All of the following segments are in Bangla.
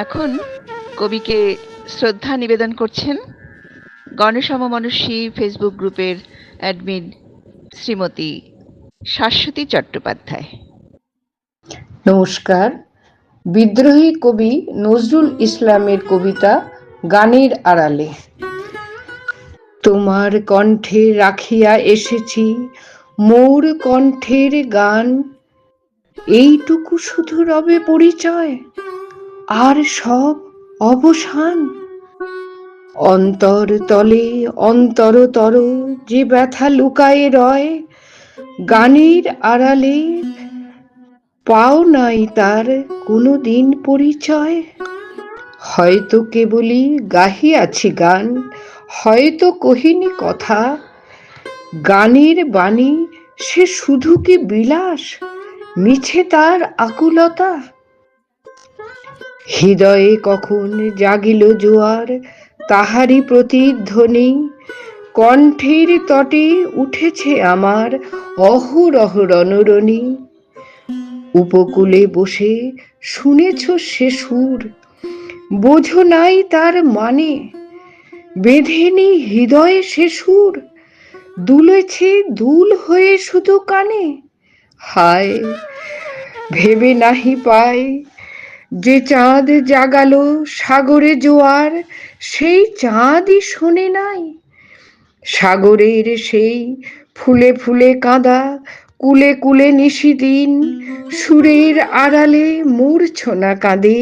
এখন কবিকে শ্রদ্ধা নিবেদন করছেন গণসমমনস্বী ফেসবুক গ্রুপের অ্যাডমিন শ্রীমতী শাশ্বতী চট্টোপাধ্যায়। নমস্কার। বিদ্রোহী কবি নজরুল ইসলামের কবিতা গানের আড়ালে। তোমার কণ্ঠে রাখিয়া এসেছি মোর কণ্ঠের গান, এইটুকু শুধু রবে পরিচয়, আর সব অবসান। অন্তর তলে অন্তরতর যে ব্যথা লুকায়ে রয়, গানের আড়ালে পাও নাই তার কোনোদিন পরিচয়। হয়তো কেবলই গাহিয়াছি গান, হয়তো কহিনি কথা, গানের বাণী সে শুধু কি বিলাস, মিছে তার আকুলতা। হৃদয়ে কখন জাগিল জোয়ার, তাহারই প্রতিধ্বনি, কণ্ঠের তটে উঠেছে আমার অহরহ রণরণী। উপকূলে বসে শুনেছ সে সুর, বোঝো নাই তার মানে, বেঁধেনি হৃদয়ে সে সুর, দুলেছে দুল হয়ে শুধু কানে। হায় ভেবে নাহি পাই, যে চাঁদ জাগালো সাগরে জোয়ার, সেই চাঁদই শোনে নাই। সাগরের সেই ফুলে ফুলে কাঁদা, কুলে কুলে নিশিদিন, সুরের আড়ালে মূর্ছনা কাঁদে,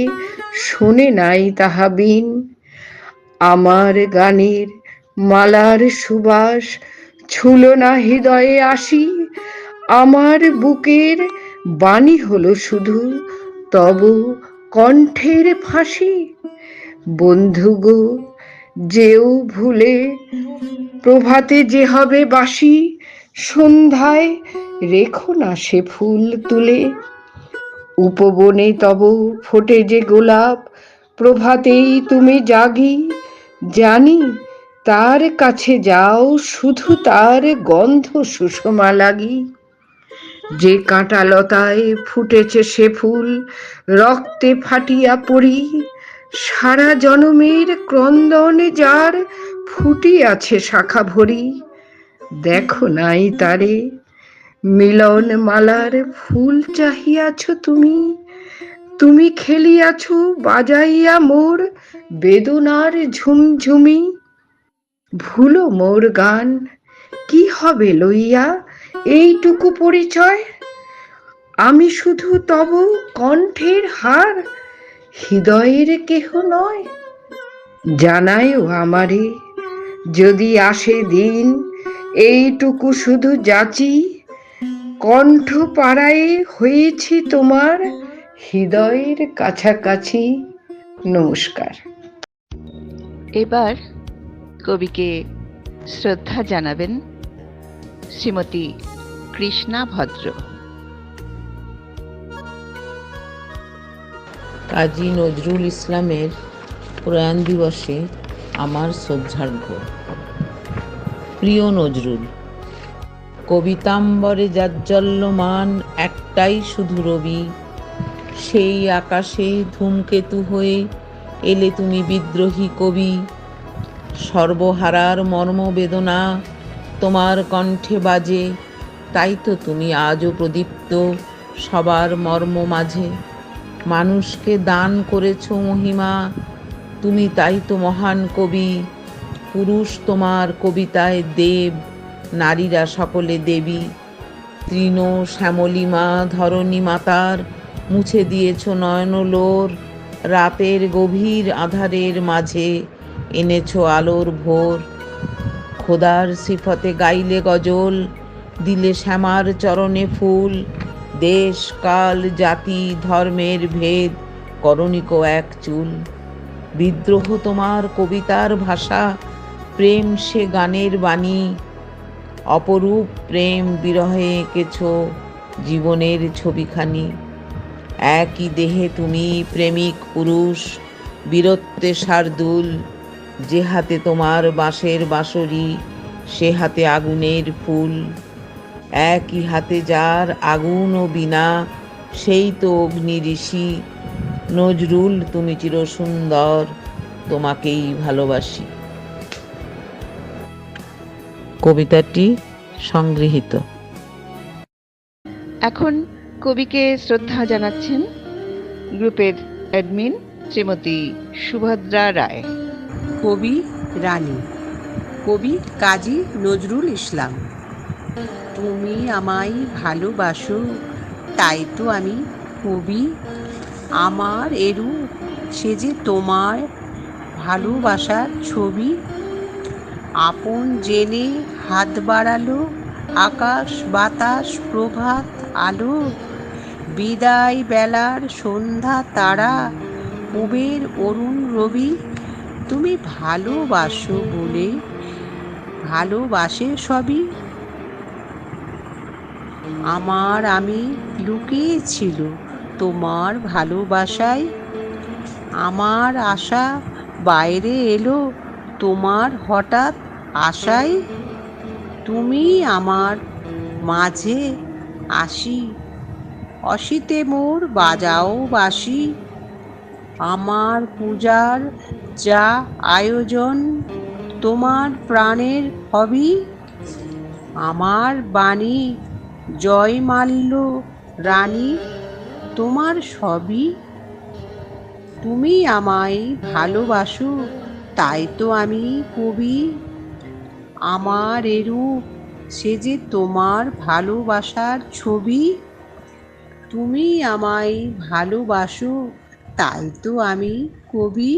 শোনে নাই তাহা বিন। আমার গানের মালার সুবাস ছুলো না হৃদয়ে আসি, আমার বুকের বাণী হলো শুধু তব কণ্ঠের ফাঁসি। বন্ধু গো যেও ভুলে, প্রভাতে যে হবে বাসি, সন্ধ্যায় রেখো না সে ফুল তুলে। উপবনে তব ফোটে যে গোলাপ, প্রভাতেই তুমি জাগি, জানি তার কাছে যাও শুধু তার গন্ধ সুষমা লাগি। যে কাঁটা লতায় ফুটেছে সে ফুল, রক্তে ফাটিয়া পড়ি, সারা জনমের ক্রন্দনে যার ফুটিয়াছে শাখা ভরি। দেখো নাই তারে, মিলন মালার ফুল চাহিয়াছ তুমি, তুমি খেলিয়াছ বাজাইয়া মোর বেদনার ঝুমঝুমি। ভুলো মোর গান, কি হবে লইয়া এইটুকু পরিচয়, আমি শুধু তব কণ্ঠের হার, হৃদয়ের কেহ নয়। জানায়ও আমারে যদি আসে দিন, এইটুকু শুধু যাচি, কণ্ঠ পাড়ায় হয়েছি তোমার হৃদয়ের কাছাকাছি। নমস্কার। এবার কবিকে শ্রদ্ধা জানাবেন শ্রীমতী কৃষ্ণা ভদ্র। কাজী নজরুল ইসলামের প্রয়াণ দিবসে আমার শ্রদ্ধার্ঘ্য। প্রিয় নজরুল, কবিতাম্বরে জাজ্জল্যমান একটাই শুধু রবি, সেই আকাশে ধূমকেতু হয়ে এলে তুমি বিদ্রোহী কবি। সর্বহারার মর্মবেদনা তোমার কণ্ঠে বাজে, তাই তো তুমি আজও প্রদীপ্ত সবার মর্ম মাঝে। মানুষকে দান করেছ মহিমা, তুমি তাই তো মহান কবি। পুরুষ তোমার কবিতায় দেব, নারীরা সকলে দেবী। তৃণ শ্যামলিমা ধরণী মাতার মুছে দিয়েছ নয়নলোর, রাতের গভীর আধারের মাঝে এনেছ আলোর ভোর। খোদার সিফতে গাইলে গজল, দিলে শ্যামার চরণে ফুল, দেশ কাল জাতি ধর্মের ভেদ করণিক এক চুল। বিদ্রোহ তোমার কবিতার ভাষা, প্রেম সে গানের বাণী। অপরূপ প্রেম বিরহে এঁকেছ জীবনের ছবিখানি। একই দেহে তুমি প্রেমিক পুরুষ, বীরত্বে শার্দুল। যে হাতে তোমার বাঁশের বাঁশরি, সে হাতে আগুনের ফুল। একই হাতে যার আগুন ও বীণা, সেই তো অগ্নি ঋষি। নজরুল তুমি চির সুন্দর, তোমাকেই ভালোবাসি। কবিতাটি সংগৃহীত। এখন কবিকে শ্রদ্ধা জানাচ্ছেন গ্রুপের অ্যাডমিন শ্রীমতী সুভদ্রা রায়। কবি রানী, কবি কাজী নজরুল ইসলাম। তুমি আমায় ভালোবাসো, তাই তো আমি কবি। আমার এরূপ সে যে তোমার ভালোবাসার ছবি। আপন জেনে হাত বাড়ালো আকাশ বাতাস প্রভাত আলো। বিদায় বেলার সন্ধ্যা তারা, পুবের অরুণ রবি। তুমি ভালোবাসো বলে ভালোবাসে সবই। আমার আমি লুকিয়েছিল তোমার ভালোবাসায়। আমার আশা বাইরে এলো তোমার হঠাৎ আশায়। তুমি আমার মাঝে আসি, অসিতে মোর বাজাও বাঁশি। আমার পূজার যা আয়োজন তোমার প্রাণের হবি। আমার বাণী জয়মাল্য রানী, তোমার সবই। তুমি আমায় ভালোবাসো, তাই তো আমি কবি। আমার এরূপ সে যে তোমার ভালোবাসার ছবি। তুমি আমায় ভালোবাসো, তাই তো আমি কবি।